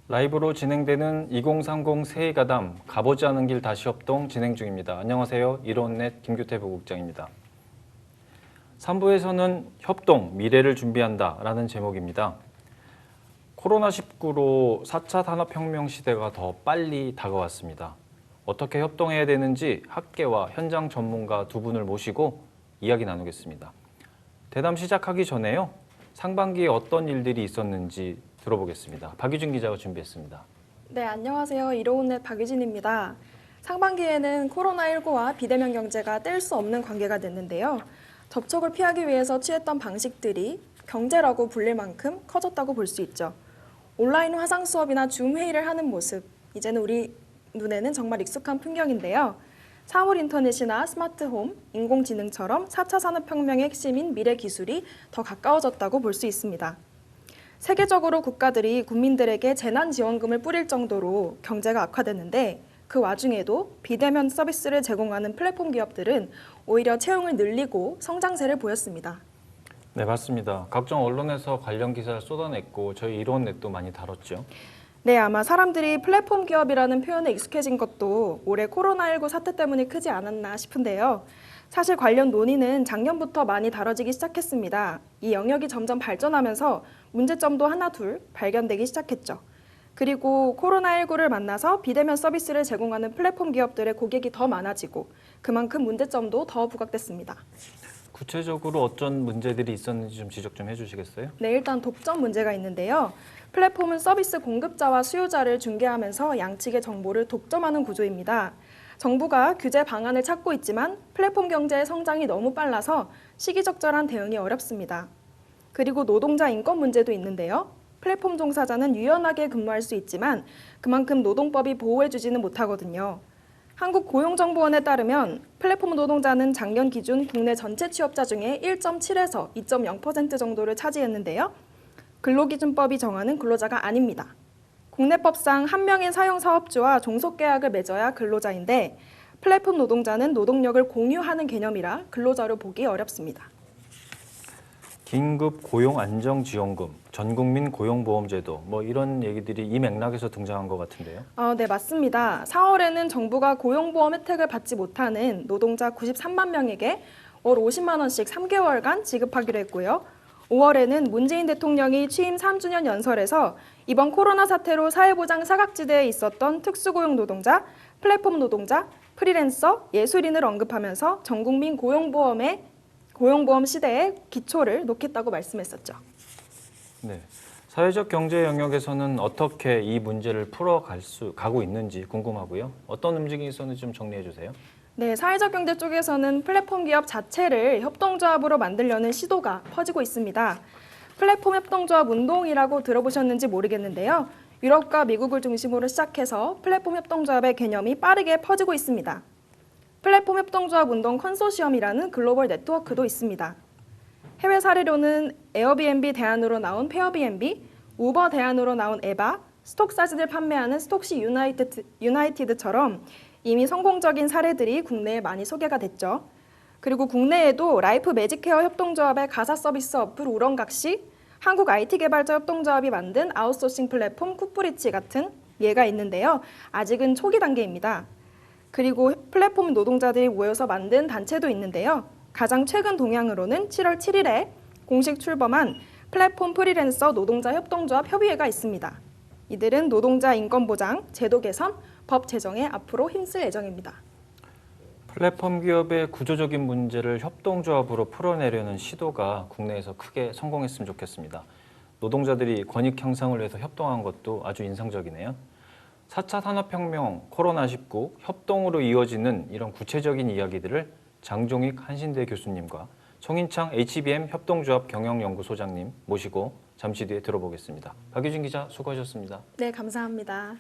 라이브로 진행되는 2030 새해가담 가보지 않은 길 다시 협동 진행 중입니다. 안녕하세요. 이론넷 김규태 부국장입니다. 3부에서는 협동, 미래를 준비한다 라는 제목입니다. 코로나19로 4차 산업혁명 시대가 더 빨리 다가왔습니다. 어떻게 협동해야 되는지 학계와 현장 전문가 두 분을 모시고 이야기 나누겠습니다. 대담 시작하기 전에요. 상반기에 어떤 일들이 있었는지 들어보겠습니다. 박유진 기자가 준비했습니다. 네, 안녕하세요. 이로운넷 박유진입니다. 상반기에는 코로나19와 비대면 경제가 뗄 수 없는 관계가 됐는데요. 접촉을 피하기 위해서 취했던 방식들이 경제라고 불릴 만큼 커졌다고 볼 수 있죠. 온라인 화상 수업이나 줌 회의를 하는 모습, 이제는 우리 눈에는 정말 익숙한 풍경인데요. 사물 인터넷이나 스마트홈, 인공지능처럼 4차 산업혁명의 핵심인 미래 기술이 더 가까워졌다고 볼 수 있습니다. 세계적으로 국가들이 국민들에게 재난지원금을 뿌릴 정도로 경제가 악화됐는데 그 와중에도 비대면 서비스를 제공하는 플랫폼 기업들은 오히려 채용을 늘리고 성장세를 보였습니다. 네, 맞습니다. 각종 언론에서 관련 기사를 쏟아냈고 저희 이론넷도 많이 다뤘죠. 네, 아마 사람들이 플랫폼 기업이라는 표현에 익숙해진 것도 올해 코로나19 사태 때문에 크지 않았나 싶은데요. 사실 관련 논의는 작년부터 많이 다뤄지기 시작했습니다. 이 영역이 점점 발전하면서 문제점도 하나 둘 발견되기 시작했죠. 그리고 코로나19를 만나서 비대면 서비스를 제공하는 플랫폼 기업들의 고객이 더 많아지고 그만큼 문제점도 더 부각됐습니다. 구체적으로 어떤 문제들이 있었는지 좀 지적 좀 해주시겠어요? 네, 일단 독점 문제가 있는데요. 플랫폼은 서비스 공급자와 수요자를 중개하면서 양측의 정보를 독점하는 구조입니다. 정부가 규제 방안을 찾고 있지만 플랫폼 경제의 성장이 너무 빨라서 시기적절한 대응이 어렵습니다. 그리고 노동자 인권 문제도 있는데요. 플랫폼 종사자는 유연하게 근무할 수 있지만 그만큼 노동법이 보호해주지는 못하거든요. 한국고용정보원에 따르면 플랫폼 노동자는 작년 기준 국내 전체 취업자 중에 1.7에서 2.0% 정도를 차지했는데요. 근로기준법이 정하는 근로자가 아닙니다. 국내법상 한 명의 사용사업주와 종속계약을 맺어야 근로자인데 플랫폼 노동자는 노동력을 공유하는 개념이라 근로자로 보기 어렵습니다. 긴급 고용안정지원금, 전국민 고용보험제도 이런 얘기들이 이 맥락에서 등장한 것 같은데요. 네, 맞습니다. 4월에는 정부가 고용보험 혜택을 받지 못하는 노동자 93만 명에게 월 50만 원씩 3개월간 지급하기로 했고요. 5월에는 문재인 대통령이 취임 3주년 연설에서 이번 코로나 사태로 사회보장 사각지대에 있었던 특수고용 노동자, 플랫폼 노동자, 프리랜서, 예술인을 언급하면서 전국민 고용보험 시대에 기초를 놓겠다고 말씀했었죠. 네, 사회적 경제 영역에서는 어떻게 이 문제를 가고 있는지 궁금하고요. 어떤 움직임이 있었는지 좀 정리해 주세요. 네, 사회적 경제 쪽에서는 플랫폼 기업 자체를 협동조합으로 만들려는 시도가 퍼지고 있습니다. 플랫폼 협동조합 운동이라고 들어보셨는지 모르겠는데요. 유럽과 미국을 중심으로 시작해서 플랫폼 협동조합의 개념이 빠르게 퍼지고 있습니다. 플랫폼 협동조합 운동 컨소시엄이라는 글로벌 네트워크도 있습니다. 해외 사례로는 에어비앤비 대안으로 나온 페어비앤비, 우버 대안으로 나온 에바, 스톡 사진을 판매하는 스톡시 유나이티드처럼 이미 성공적인 사례들이 국내에 많이 소개가 됐죠. 그리고 국내에도 라이프 매직케어 협동조합의 가사 서비스 어플 우렁각시, 한국 IT 개발자 협동조합이 만든 아웃소싱 플랫폼 쿠프리치 같은 예가 있는데요. 아직은 초기 단계입니다. 그리고 플랫폼 노동자들이 모여서 만든 단체도 있는데요. 가장 최근 동향으로는 7월 7일에 공식 출범한 플랫폼 프리랜서 노동자 협동조합 협의회가 있습니다. 이들은 노동자 인권 보장, 제도 개선, 법 제정에 앞으로 힘쓸 예정입니다. 플랫폼 기업의 구조적인 문제를 협동조합으로 풀어내려는 시도가 국내에서 크게 성공했으면 좋겠습니다. 노동자들이 권익 향상을 위해서 협동한 것도 아주 인상적이네요. 4차 산업혁명, 코로나19, 협동으로 이어지는 이런 구체적인 이야기들을 장종익 한신대 교수님과 송인창 HBM 협동조합 경영연구소장님 모시고 잠시 뒤에 들어보겠습니다. 박유진 기자 수고하셨습니다. 네, 감사합니다.